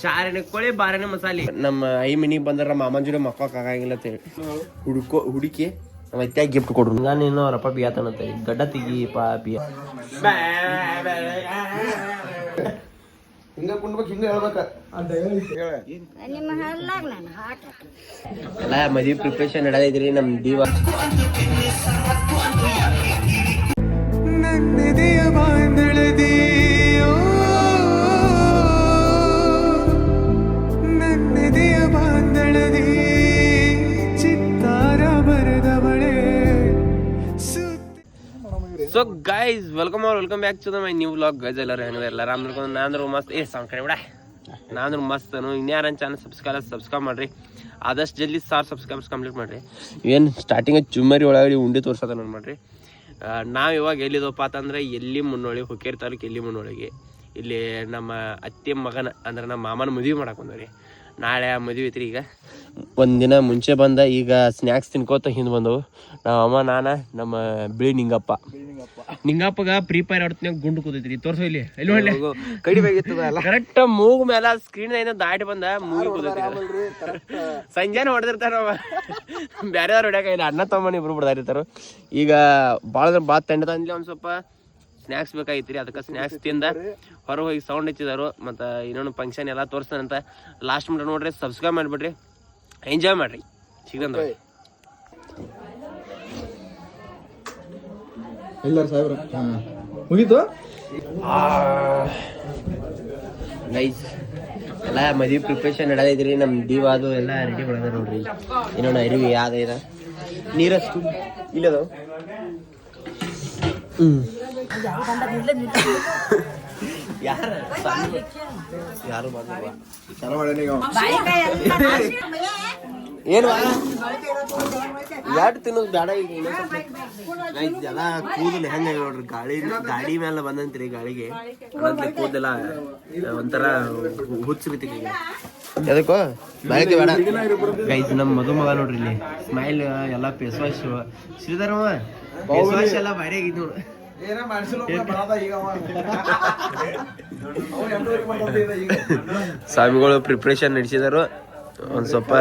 ಚಾರನೆ ಕೋಳಿ ಬಾರನೆ ಮಸಾಲೆ. ನಮ್ಮ ಐ ಮನಿಗ್ ಬಂದ್ರ ಮಾಮನ ಜೋಡಿ ಮಕ್ಕಳಕ್ ಆಗಂಗಿಲ್ಲ ಅಂತ ಹೇಳಿ ಹುಡುಕಿ ಮತ್ತೆ ಗಿಫ್ಟ್ ಕೊಡ್ರು. ನಾನೇನೋ ಅವರಪ್ಪ ಬಿಯಾತನಂತ ಗಡ್ಡ ತೆಗಿ ಪಾಪಿಯ ಹಿಂಗ ಕುಂಡ್ಬೇಕು, ಹಿಂಗ ಹೇಳ್ಬೇಕ. ಎಲ್ಲ ಮದ್ವಿ ಪ್ರಿಪರೇಷನ್ ನಡೆದಿದ್ರಿ ನಮ್ ದೀವ. ನನ್ನದೆಯ ಬಾಂಧಳದಿ ನನ್ನದೆಯ ಬಾಂಧಳದಿ ಚಿತ್ತಾರ ಬರೆದವಳೆ. So guys welcome back to my new vlog. Guys ಎಲ್ಲರೂ ಹೆಂಗದ ಎಲ್ಲ ರಾಮ್ ನಾಂದ್ರು ಮಸ್ತ್ ಸಾಂಗ್ ಬಿಡ ನಾಂದ್ರು ಮಸ್ತ್. ಇನ್ಯಾರನ್ ಚಾನಲ್ ಸಬ್ಸ್ಕ್ರೈಬ್ ಮಾಡ್ರಿ, ಆದಷ್ಟು ಜಲ್ದಿ 1000 ಸಬ್ಸ್ಕ್ರೈಬರ್ಸ್ ಕಂಪ್ಲೀಟ್ ಮಾಡ್ರಿ. ಏನು ಸ್ಟಾರ್ಟಿಂಗ್ ಚುಮ್ಮರಿ ಒಳಗಡೆ ಉಂಡೆ ತೋರ್ಸೋದ ನೋಡಿ ಮಾಡ್ರಿ. ನಾವು ಇವಾಗ ಎಲ್ಲಿದಪ್ಪ ಅಂತಂದ್ರೆ ಎಲ್ಲಿ ಮುನ್ನೋಳಿ ಹುಕ್ಕೇರಿ ತಾಲೂಕು ಎಲ್ಲಿ ಮುನ್ನೋಳಿಗೆ ಇಲ್ಲಿ ನಮ್ಮ ಅತ್ತೆ ಮಗನ ಅಂದ್ರೆ ನಮ್ಮ ಮಾಮನ ಮದುವೆ ಮಾಡಕ್ಕೆ ಬಂದವ್ರಿ. ನಾಳೆ ಆ ಮದುವೆ ಐತ್ರಿ. ಈಗ ಒಂದಿನ ಮುಂಚೆ ಬಂದ, ಈಗ ಸ್ನ್ಯಾಕ್ಸ್ ತಿನ್ಕೋತ ಹಿಂದೆ ಬಂದವು. ನಮ್ಮ ಅಮ್ಮ ನಾನ ನಮ್ಮ ಬಿಳಿ ನಿಂಗಪ್ಪಗ ಫ್ರೀ ಫೈರ್ ಆಡ್ತೀನಿ ಗುಂಡು ಕೂತೈತ್ರಿ. ತೋರ್ಸೋ ಇಲ್ಲಿ ಎಲ್ಲಿ ಒಳ್ಳೆ ಕರೆಕ್ಟ್ ಮೂಗು ಮೇಲೆ ಸ್ಕ್ರೀನ್ ಏನೋ ದಾಟಿ ಬಂದ ಮೂಗಿ ಕೂತೈತಿ. ಸಂಜೆನ ಹೊಡೆದಿರ್ತಾರ ಬೇರೆಯವ್ರು ಹೊಡ್ಯಾಕ ಇಲ್ಲ, ಅಣ್ಣ ತಮ್ಮನ ಇಬ್ರು ಬಿಡ್ದಾರಿರ್ತಾರ. ಈಗ ಭಾಳ ತಂಡ ತಂದ್ಲಿ ಒಂದು ಸ್ವಲ್ಪ ಸ್ನ್ಯಾಕ್ಸ್ ಬೇಕಾಗಿತ್ರಿ. ಅದಕ್ಕೆ ಸ್ನ್ಯಾಕ್ಸ್ ತಿಂದ ಹೊರಗೆ ಹೋಗಿ ಸೌಂಡ್ ಹಚ್ಚಿದಾರು. ಮತ್ತು ಇನ್ನೊಂದು ಫಂಕ್ಷನ್ ಎಲ್ಲ ತೋರಿಸ್ತಾನಂತ. ಲಾಸ್ಟ್ ಮಿನಿಟ್ ನೋಡ್ರಿ, ಸಬ್ಸ್ಕ್ರೈಬ್ ಮಾಡಿಬಿಡ್ರಿ, ಎಂಜಾಯ್ ಮಾಡ್ರಿ. ಸಿಗಂದ್ರೆ ಎಲ್ಲರೂ ಸಾಹೇಬ್ರ ಮುಗೀತು ಗೈಸ್. ಎಲ್ಲ ಮದುವೆ ಪ್ರಿಪ್ರೇಷನ್ ನಡೆದಿದ್ರಿ. ನಮ್ಮ ದೀವ ಅದು ಎಲ್ಲ ರೆಡಿ ಮಾಡೋದ ನೋಡ್ರಿ. ಇನ್ನೊಂದು ಅರಿವಿ ಯಾವ್ದು ಇದೆ ನೀರಷ್ಟು ಇಲ್ಲದ ಯಾರು ಏನು ಎರಡು ತಿನ್ನೋದು ಬೇಡ. ಈಗ ಎಲ್ಲ ಕೂದಲು ಹೆಂಗ ನೋಡ್ರಿ, ಗಾಡಿ ಮೇಲೆ ಬಂದಂತ್ರಿ. ಗಾಳಿಗೆ ಕೂದಲೆಲ್ಲ ಒಂಥರ ಹುಚ್ಚು ಬಿತ್ತಿಗೆ. ಅದಕ್ಕೋ ಬೆಳಗ್ಗೆ ಬೇಡ ಗೈಸ್. ನಮ್ಮ ಮದುಮಗ ನೋಡ್ರಿ ಇಲ್ಲಿ ಸ್ಮೈಲ್ ಎಲ್ಲ ಫೇಸ್ ವಾಶ್ ಶ್ರೀಧರವ ಫೇಸ್ ವಾಶ್ ಎಲ್ಲ ಭಾರಿ ಆಗಿದ್ ನೋಡು. ಸ್ವಾಮಿಗಳು ಪ್ರಿಪ್ರೇಷನ್ ನಡೆಸಿದಾರು. ಒಂದ್ ಸ್ವಲ್ಪ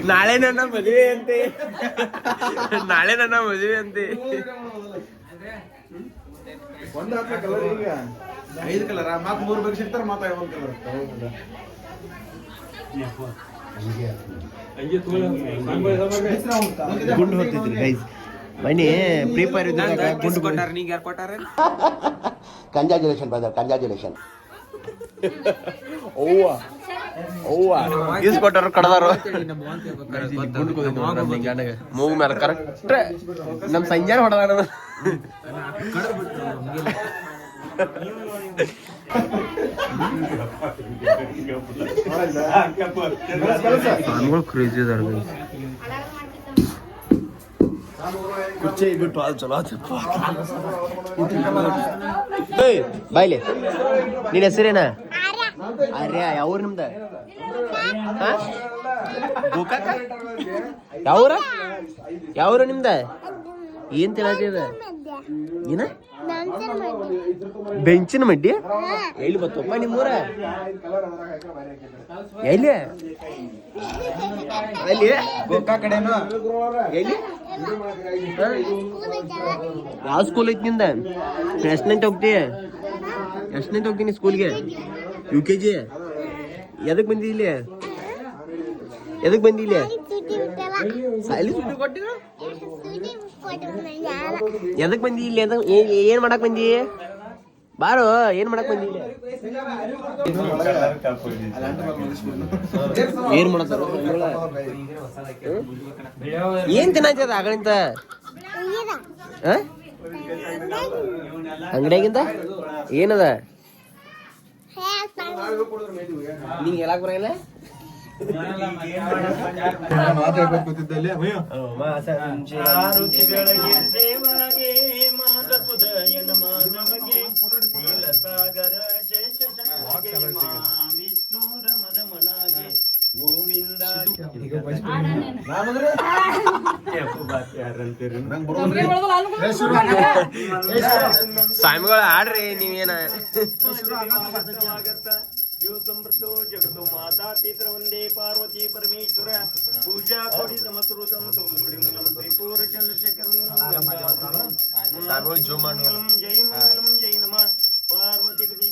ನಾಳೆ ನನ್ನ ಮದುವೆ ಅಂತೆ, ನಾಳೆ ನನ್ನ ಮದುವೆ ಅಂತೆ. ಒಂದು ಕಲರ್ ಈಗ 5 ಕಲರ್ ಮತ್ 3 ಬೇಗ ಸಿಗ್ತಾರ. ಮತ್ತ 1 ಕಲರ್ ಗುಂಡು ಹೊತ್ತಿದ್ರಿ ಗೈಸ್. ಮನಿ ಫ್ರೀ ಫೈರ್ ಗುಂಡು ಕೊಟ್ಟಾರ. ನೀಗ ಯಾರು ಕೊಟ್ಟಾರ? Congratulation brother, congratulation. ಈಸ್ ಕೊಟ್ಟಾರ ಕಡದಾರು ಮೂಗು ಮೇಲೆ ಕರೆಕ್ಟ್ ನಮ್ ಸಂಜೆ ಹೊಡೆದಾಡ. ಕ್ರೇಜಿ ಅದಾರ ಕುರ್ಚಿ ಬಿಟ್ಟು ಅದು ಚಲೋ ಆತಪ್ಪ. ಬಾಯ್ಲಿ ನಿನ್ನ ಹೆಸರೇನ? ಆರ್ಯ. ಯಾವ್ರು ನಿಮ್ದ? ಗೋಕಾಕ ಯಾವ್ರ ನಿಮ್ದ? ಏನ್ ತಿನ್ನದ? ಏನ ಬೆಂಚಿನ ಮಡ್ಡಿ? ಎಲ್ಲಿ ಬತ್ತಪ್ಪ ನಿಮ್ಮೂರ? ಎಲ್ಲಿ ಅಲ್ಲಿ ಗೋಕಾ ಕಡೆನು? ಎಲ್ಲಿ ಯಾವ ಸ್ಕೂಲ್ ಐತಿ ನಿಂದ? ಎಷ್ಟನೇಂತ ಹೋಗ್ತೀನಿ ಸ್ಕೂಲ್ಗೆ? UKG. ಎದಕ್ ಬಂದಿ ಇಲ್ಲಿ? ಎದಕ್ ಬಂದಿ ಇಲ್ಲಿ? ಏನ್ ಮಾಡಕ್ ಬಂದಿ? ಬಾರೋ, ಏನ್ ಮಾಡಕ್ ಬಂದಿ ಇಲ್ಲಿ? ಏನ್ ಮಾಡತ್ತಾರ? ಏನ್ ತಿನ್ನದ ಆಗಲಿಂತ ಅಂಗಡಿಯಾಗಿಂದ? ಏನದ ನಿಂಗೆ ಹೇಳಕ್ ಬರಂಗಿಲ್ಲ? ಗೋವಿಂದ ಸ್ವಾಮಿಗಳ ಆಡ್ರಿ ನೀವೇನ यो समृद्धो जगतो माता पितर वंदे पार्वती परमेश्वर पूजा कोटि समस्कृतं तोडुडिमलं त्रिपुर चंद्रशेखरं मंगलम जय नमः पार्वती जय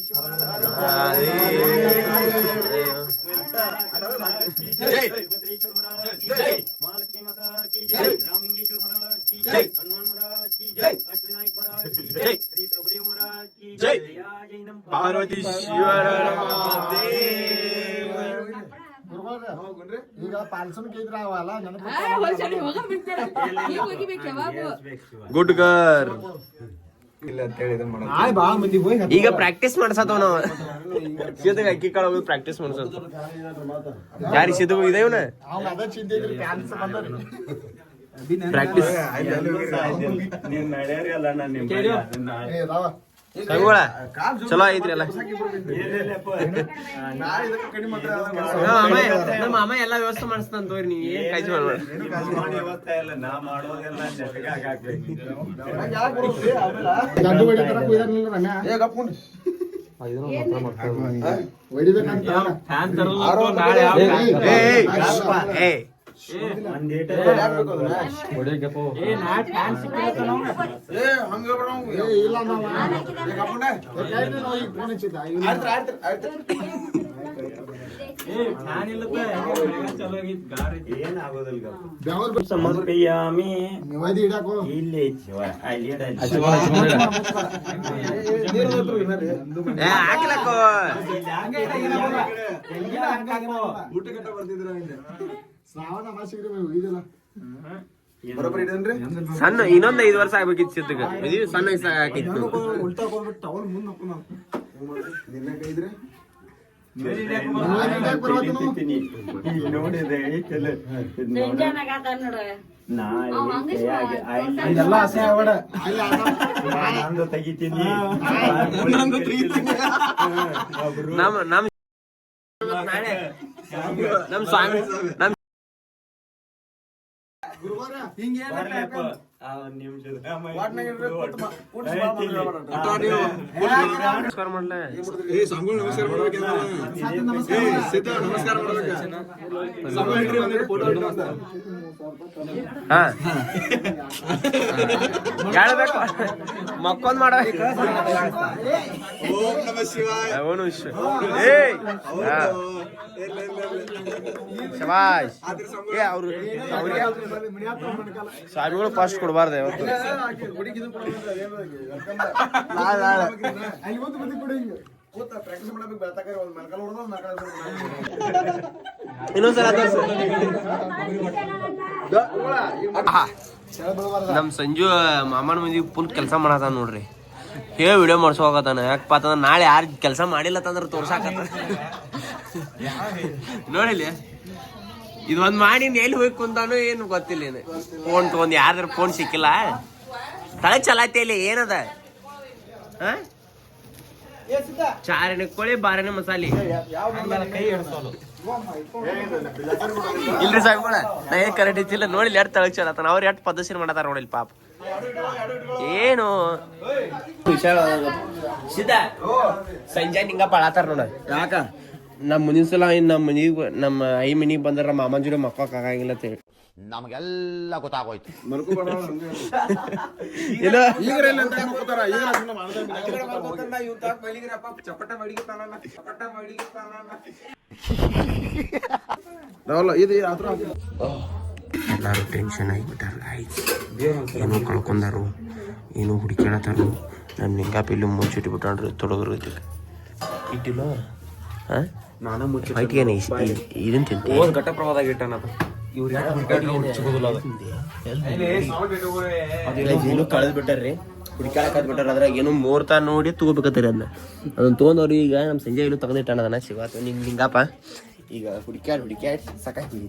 जय महालक्ष्मी माता की जय रामलिंगेश्वर महाराज की जय हनुमान महाराज की जय अष्टविनायक महाराज की जय श्री प्रभुदेव महाराज की जय जय नमः ಪಾರ್ವತಿ ಶಿವರ ಈಗ ಪಾಲ್ಸನ್ ಕೇಳಿದ್ರವಲ್ಲ ಗುಡ್ ಗರ್ ಬಾ ಮಂದಿ ಹೋಗಿ ಈಗ ಪ್ರಾಕ್ಟೀಸ್ ಮಾಡ್ಸತ್ತವ ನಾವು ಸೀದಾಗ ಅಕ್ಕಿ ಕಾಳು ಹೋಗಿ ಪ್ರಾಕ್ಟೀಸ್ ಮಾಡ್ಸತ್ ಯಾರಿ ಸೀದಾಗ ಇದೆಯವನ ಅವ್ನ ಅದ ಚಿಂತೆ ಇದ್ರಿ ಕ್ಯಾನ್ಸರ್ ಬಂದ್ರಿ ಪ್ರಾಕ್ಟೀಸ್ ನೀನ್ ನಡೆಯರಿ ಅಲ್ಲ ನಾನು ನಿಮ್ಮ ಏ ರಾವ ಸಂಗೋಳ ಚಲೋ ಐತ್ರಿ ಎಲ್ಲ ನಮ್ಮ ಅಮ್ಮ ಎಲ್ಲಾ ವ್ಯವಸ್ಥೆ ಮಾಡಿಸ್ತಾನ ತೋರಿ ನೀವು ಏನ್ ಕಾಳಜಿ ಮಾಡ್ಬೇಡಿ ವ್ಯವಸ್ಥೆ ಇಲ್ಲ ನಾ ಮಾಡೋದೆಲ್ಲ ಜಟಗಾಗ ಹಾಕ್ಬೇಕು ಗಂಡು ಬಡಿ ತರ ಕುಯ್ದಾರಲ್ಲ ರಮ್ಯಾ ಹೊಡಿಬೇಕಂತ ಫ್ಯಾನ್ ತರಲ್ಲ ನಾಳೆ ಏ ಇಲ್ಲ ಫೋನ್ ಹಚ್ಚಿದ್ದ ಸಮರ್ಪಯಾಮಿ ನಿವಾದಿ ಇಡಾಕೋ ಇಲ್ಲಿ ಹಾಕ್ಲಕ್ಕೋ ಶ್ರಾವಣ ಮಾಸಿಗೆ ಹೋಗಿದಿಲ್ಲ ಬರೋಬ್ಬರಿ ಇಡನ್ರಿ ಸಣ್ಣ ಇನ್ನೊಂದ್ 5 ವರ್ಷ ಆಗ್ಬೇಕಿತ್ತು ಸಿದ್ದಗ ಇದು ಸಣ್ಣ ವಯಸ್ಸ ಹಾಕಿತ್ತು ಉಲ್ಟಾ ಹೋಗ್ಬಿಟ್ಟು ಅವನ್ ಮುಂದೆ ಹಾಕೋಣ ನಿನ್ನ ಕೈದ್ರಿ ನೋಡಿದೆ ಇದೆಲ್ಲ ಅಸಹ್ಯ ಆಗ್ಬೇಡ ನಂದು ತೆಗಿತೀನಿ ನಮ್ ನಾಳೆ ನಮ್ ಸ್ವಾಮಿ ನಮ್ ನಮಸ್ಕಾರ ಮಾಡ್ಲೆ ಹಾ ಹೇಳ್ಬೇಕು ಮಕ್ಕೊಂದ್ ಮಾಡ ಅವನು ಶಬಾಷ್ ಏ ಅವ್ರು ಅವ್ರಿಗೆ ಸ್ವಾಮಿಗಳು ಫಸ್ಟ್ ಕೊಡಬಾರ್ದು ಯಾವತ್ತು ಇನ್ನೊಂದ್ಸಲ ನಮ್ ಸಂಜು ಮಾಮನ ಮಂದಿ ಫುಲ್ ಕೆಲಸ ಮಾಡತಾನ ನೋಡ್ರಿ ವಿಡಿಯೋ ಮಾಡ್ಸೋಕತ್ತಾನ ಯಾಕಪ್ಪ ಅಂತಂದ್ರ ನಾಳೆ ಯಾರು ಕೆಲಸ ಮಾಡಿಲ್ಲತ್ತಂದ್ರ ತೋರ್ಸಾಕತ್ತ ನೋಡಿಲ್ಲ ಇದೊಂದ್ ಮಾಡಿ ಎಲ್ಲಿ ಹೋಗಿ ಕುಂತಾನು ಏನು ಗೊತ್ತಿಲ್ಲ ಏನು ಫೋನ್ ತಗೊಂಡ್ ಯಾರ್ದಾರ ಫೋನ್ ಸಿಕ್ಕಿಲ್ಲ ತಳ ಚಲಾತಿಯಲ್ಲಿ ಏನದ ಚಾರನೆ ಕೋಳಿ ಬಾರನೆ ಮಸಾಲೆ ಇಲ್ರಿ ಸಾಹೇಬ್ಗಳ ನಾ ಏನ್ ಕರೆಕ್ಟ್ ಇತ್ತಿಲ್ಲ ನೋಡಿಲ್ಲ ಎರಡು ತಳಗ್ ಚಲತಾನ ಅವ್ರು ಎಷ್ಟು ಪದ್ಧತಿ ಮಾಡತಾರ ನೋಡಿಲ್ ಪಾಪ ಏನು ಸಂಜೆ ನಿಂಗ ಪಳಾತಾರ ನೋಡ ಯಾಕ ನಮ್ ಮುಂದಿನ ಸಲ ನಮ್ಮ ಐ ಮನಿಗ್ ಬಂದ್ರ ನಮ್ಮ ಮಾಮನ ಜೋಡಿ ಮಕ್ಕಳಕ್ ಆಗಂಗಿಲ್ಲ ಅಂತ ಹೇಳಿ ನಮಗೆಲ್ಲ ಗೊತ್ತಾಗೋಯ್ತು ಎಲ್ಲಾರು ಟೆನ್ಷನ್ ಆಗಿಬಿಟ್ಟಾರ ಏನೋ ಕಳ್ಕೊಂಡಾರು ಏನೋ ಹುಡುಕ್ಯಾಡತಾರು ನನ್ನ ನಿಂಗಾಪಿಲ್ಲಿ ಮುಚ್ಚಿಟ್ಬಿಟ್ಟಾನ್ರಿ ತೊಡಗರು ಇಟ್ಟಿಲ್ಲ ನಾನು ಮುಚ್ಚಿಟ್ಟೇನೆ ಇದನ್ ತಿಂತೆ ಒಂದು ಘಟ್ಟ ಪ್ರವಾದಾಗ ಇಟ್ಟಾನದು ಇವ್ರು ಏನು ಕಳೆದ್ ಬಿಟ್ಟಾರ್ರಿ ಹುಡುಕಾಡಕ್ ಬಿಟ್ಟಾರ ಅದ್ರಾಗ ಏನೋ ಮುಹೂರ್ತ ನೋಡಿ ತಗೋಬೇಕತ್ತೀರಿ ಅದನ್ನ ಅದನ್ನ ತೊಗೊಂಡವ್ರು ಈಗ ನಮ್ಮ ಸಂಜೆ ಎಲ್ಲೂ ತಗೊಂಡಿಟ್ಟಾನ ಅದನ್ನ ಸಿಗಾತು ನಿಂಗಪ್ಪ ಈಗ ಹುಡುಕ್ಯಾಡ್ ಸಾಕಾಗಿ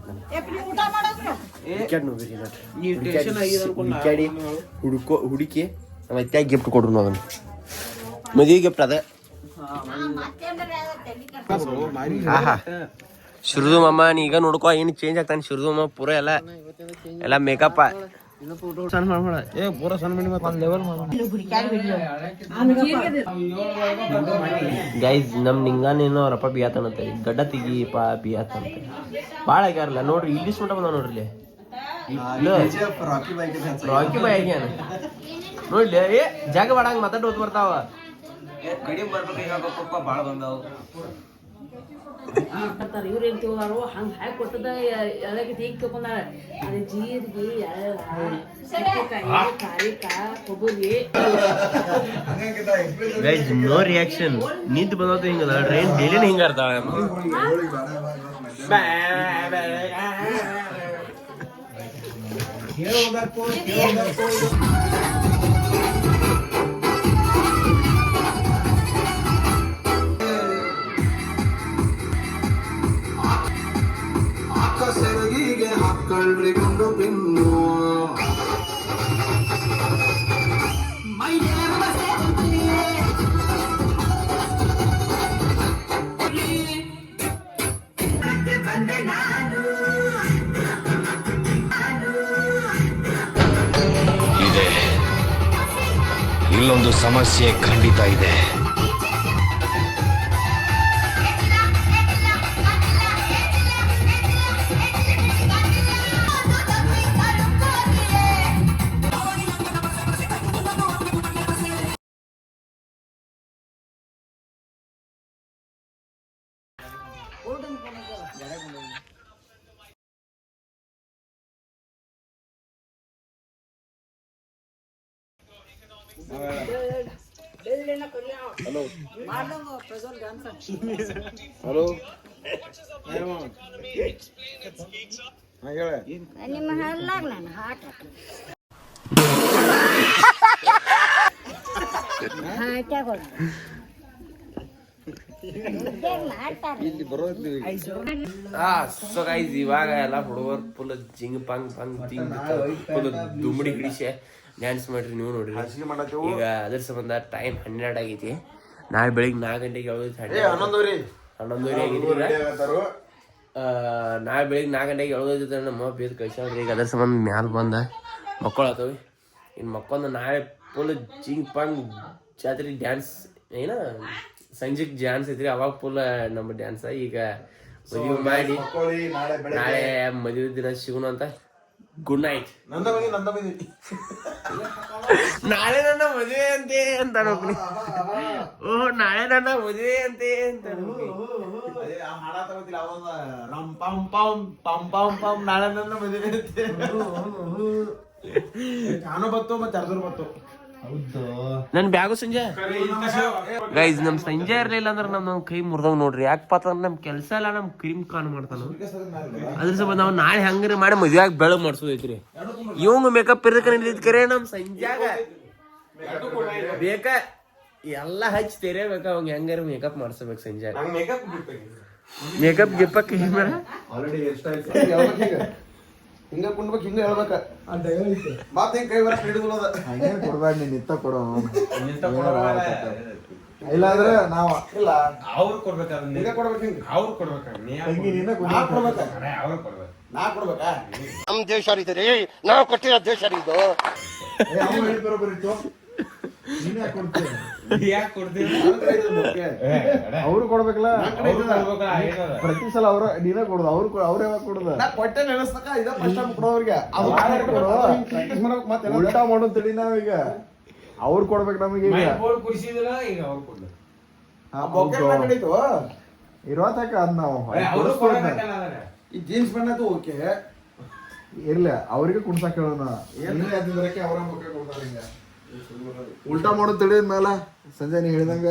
ಹುಡುಕ್ಯಾಡಿ ಹುಡುಕಿ ಮತ್ತೆ ಗಿಫ್ಟ್ ಕೊಡ್ರು ಅದನ್ನ ಮದುವೆ ಗಿಫ್ಟ್ ಅದ ಆಹಾ ಶಿರ್ದು ಮಾಮ ನೀ ಈಗ ನೋಡ್ಕೊ ಏನು ಚೇಂಜ್ ಆಗ್ತಾನೆ ಶಿರ್ದು ಮಾಮ ಪೂರ ಎಲ್ಲ ಮೇಕಪ್ ಏ ಪೂರ ಸಣ್ಣ ಮಣಿ ಮತ್ತೆ ಲೆವೆಲ್ ಗೈಸ್ ನಮ್ ನಿಂಗಾನೇನೋ ರಪ್ಪ ಬಿಯಾತನಂತೆ ಗಡ್ಡ ತೆಗಿ ಬಿಯಾತಂತೆ ಭಾಳ ಆಗ್ಯಾರಲ್ಲ ನೋಡ್ರಿ ಇಲ್ಲಿ ಮಟ ಬಂದ ನೋಡ್ರಿ ರಾಕಿ ಬಾಯ್ ಆಗ್ಯಾನ ನೋಡ್ಲಿ ಏ ಜಾಗ ಬಾಡಂಗ ಮಾತಾಡೋದು ಬರ್ತಾವ ಕಡಿಮೆ ಬರ್ಬೇಕು ಭಾಳ ಬಂದಾವ ಇವ್ರು ಏನ್ ತಗೋದಾರು ಹಂಗ ಹಾಕಿ ಕೊಟ್ಟದ ಎಳಗೆ ಟೀಕ್ ತಗೊಂಡಾರ ಅದೇ ಜೀರಿಗೆ ಕಾರಿಕ ಕೊಬ್ಬರಿ ಗೈಸ್ ನೋ ರಿಯಾಕ್ಷನ್ ನಿಂತು ಬಂದದ ಹಿಂಗದ ಟ್ರೈನ್ ಡೈಲಿನ ಹಿಂಗ ಇರ್ತಾವ ಸೆರಗಿಗೆ ಹಾಕಳ್ರಿ ಗುಂಡು ಬಿನ್ನು ಇದೆ ಇಲ್ಲೊಂದು ಸಮಸ್ಯೆ ಖಂಡಿತ ಇದೆ. ಹಲೋ ಹೇಳ ನಿಮ್ಮ ಹಲ್ಲಾಗ ನಾನು ಹಾಟ್ ಹಾಟ್ಯಾಗ ಸೊ ಗೈಸ್ ಇವಾಗ ಎಲ್ಲ ಹುಡುಗರು ಫುಲ್ ಜಿಂಗ್ ಪಂಗ್ ಫುಲ್ ದುಮ್ಡಿ ಹಿಡಿಸಿ ಡ್ಯಾನ್ಸ್ ಮಾಡ್ರಿ ನೀವು ನೋಡ್ರಿ ಈಗ ಅದ್ರ ಸಂಬಂಧ ಟೈಮ್ 12 ಆಗೈತಿ ನಾಳೆ ಬೆಳಿಗ್ಗೆ 4 ಗಂಟೆಗೆ ಹನ್ನೊಂದುವರೆ 11 ಆಗೈತಿ ನಾಳೆ ಬೆಳಿಗ್ಗೆ 4 ಗಂಟೆಗೆ ಎಳ್ದೈತಿ ನಮ್ಮ ಬೇದ್ ಕಳ್ಸ್ಯಾವ್ರಿ ಈಗ ಅದ್ರ ಸಂಬಂಧ ಮ್ಯಾಲ ಬಂದ ಮಕ್ಕಳಾತವಿ ಇನ್ನು ಮಕ್ಕೊಂದು ನಾಳೆ ಫುಲ್ ಜಿಂಗ್ ಪಂಗ್ ಜಾತ್ರೆ ಡ್ಯಾನ್ಸ್ ಏನ ಸಂಜೆಗೆ ಡ್ಯಾನ್ಸ್ ಐತ್ರಿ ಅವಾಗ ಫುಲ್ ನಮ್ಮ ಡ್ಯಾನ್ಸ್ ಈಗ ಮದುವೆ ಮಾಡಿ ನಾಳೆ ಮದುವೆ ದಿನ ಸಿಗೋಣ ಅಂತ ಗುಡ್ ನೈಟ್ ನಾಳೆ ನನ್ನ ಮದುವೆ ಅಂತೆ ಅಂತ ಓಹ್ ನಾಳೆ ನನ್ನ ಮದುವೆ ಅಂತೆ ಅಂತ ನಾಳೆ ನನ್ನ ಮದುವೆ ಅಂತೆ ನಾನು ಬತ್ತು ಮತ್ತೆ ಅರ್ಧರು ಬತ್ತು ನನ್ ಬ್ಯಾಗು ಸಂಜೆ ಗೈಸ್ ನಮ್ ಸಂಜೆ ಇರ್ಲಿಲ್ಲ ಅಂದ್ರೆ ನಮ್ ಕೈ ಮುರ್ದವ್ ನೋಡ್ರಿ ಯಾಕಪ್ಪ ಅಂತಂದ್ರೆ ನಮ್ ಕೆಲ್ಸ ಎಲ್ಲ ನಮ್ ಕ್ರೀಮ್ ಕಾನ್ ಮಾಡ್ತಾನ ಅದ್ರ ಸಂಬಂಧ ನಾವ್ ನಾಳೆ ಹಂಗ್ರಿ ಮಾಡಿ ಮದ್ವೆಯಾಗ ಬೆಳಗ್ ಮಾಡ್ಸೋದೈತ್ರಿ ಇವಂಗ ಮೇಕಪ್ ಇರ್ದಕ್ಕ ನಿಂತಿದ್ ಕರೆ ನಮ್ ಸಂಜೆಗ ಬೇಕ ಎಲ್ಲಾ ಹಚ್ಚಿ ತೆರೇಬೇಕ ಅವಂಗ ಹೆಂಗಾರ ಮೇಕಪ್ ಮಾಡ್ಸಬೇಕು ಸಂಜೆ ಮೇಕಪ್ ಗಿಪ್ಪಕ್ ಹಿಂಗ ಕುಂಡ್ಬೇಕು ಹಿಂಗ ಹೇಳ್ಬೇಕ ಮಾತ್ ಹಿಂಗ ಕೈ ವರ್ಷ ಹಿಡಿದುಳದ ಹಂಗೇನ್ ಕೊಡ್ಬೇಡ ನೀನ್ ನಿತ್ತ ಕೊಡೋ ಇಲ್ಲಾಂದ್ರೆ ನಾವ್ ಇಲ್ಲ ಅವ್ರು ಕೊಡ್ಬೇಕಾದ್ರೆ ಹಿಂಗ ಕೊಡ್ಬೇಕು ಹಿಂಗ ಅವ್ರು ಕೊಡ್ಬೇಕು ಅವ್ರು ಕೊಡ್ಬೇಕು ನಾ ಕೊಡ್ಬೇಕಾ ನಮ್ ದೇಶ ರೀ ನಾವು ಕೊಟ್ಟಿರೋ ದೇಶ ಇದು. ಬರೋಬರಿತ್ತು ನೀನೇ ಕೊಡ್ತೀವಿ ಯಾಕೆ ಕೊಡ್ತೀವಿ ಅವ್ರು ಕೊಡ್ಬೇಕಲ್ಲ ಪ್ರತಿ ಸಲ ಅವ್ರ ನೀನೇ ಕೊಡುದು ಅವ್ರ ಯಾವಾಗ ಕೊಡುದ ಕೊಟ್ಟೆ ನೆನೆಸ್ತಕ ಇದ ಫಸ್ಟ್ ಟೈಮ್ ಕೊಡೋರ್ಗೆ ಮತ್ತೆ ಉಲ್ಟಾ ಮಾಡೋದ್ ತಡಿ ನಾವೀಗ ಅವ್ರು ಕೊಡ್ಬೇಕು ನಮಗೆ ಇರೋತಕ ಅದ್ ನಾವು ಈ ಜೀನ್ಸ್ ಬಣ್ಣದ್ದು ಓಕೆ ಇರ್ಲ ಅವ್ರಿಗೆ ಕುಡ್ಸಕ್ ಹೇಳೋಣ ಅವ್ರ ಮುಖ ಕೊಡ್ತಾರೆ ಹಿಂಗ ಉಲ್ಟಾ ಮಾಡೋದ್ ತಿಳಿದ ಮೇಲೆ ಸಂಜೆ ನೀ ಹೇಳಿದಂಗ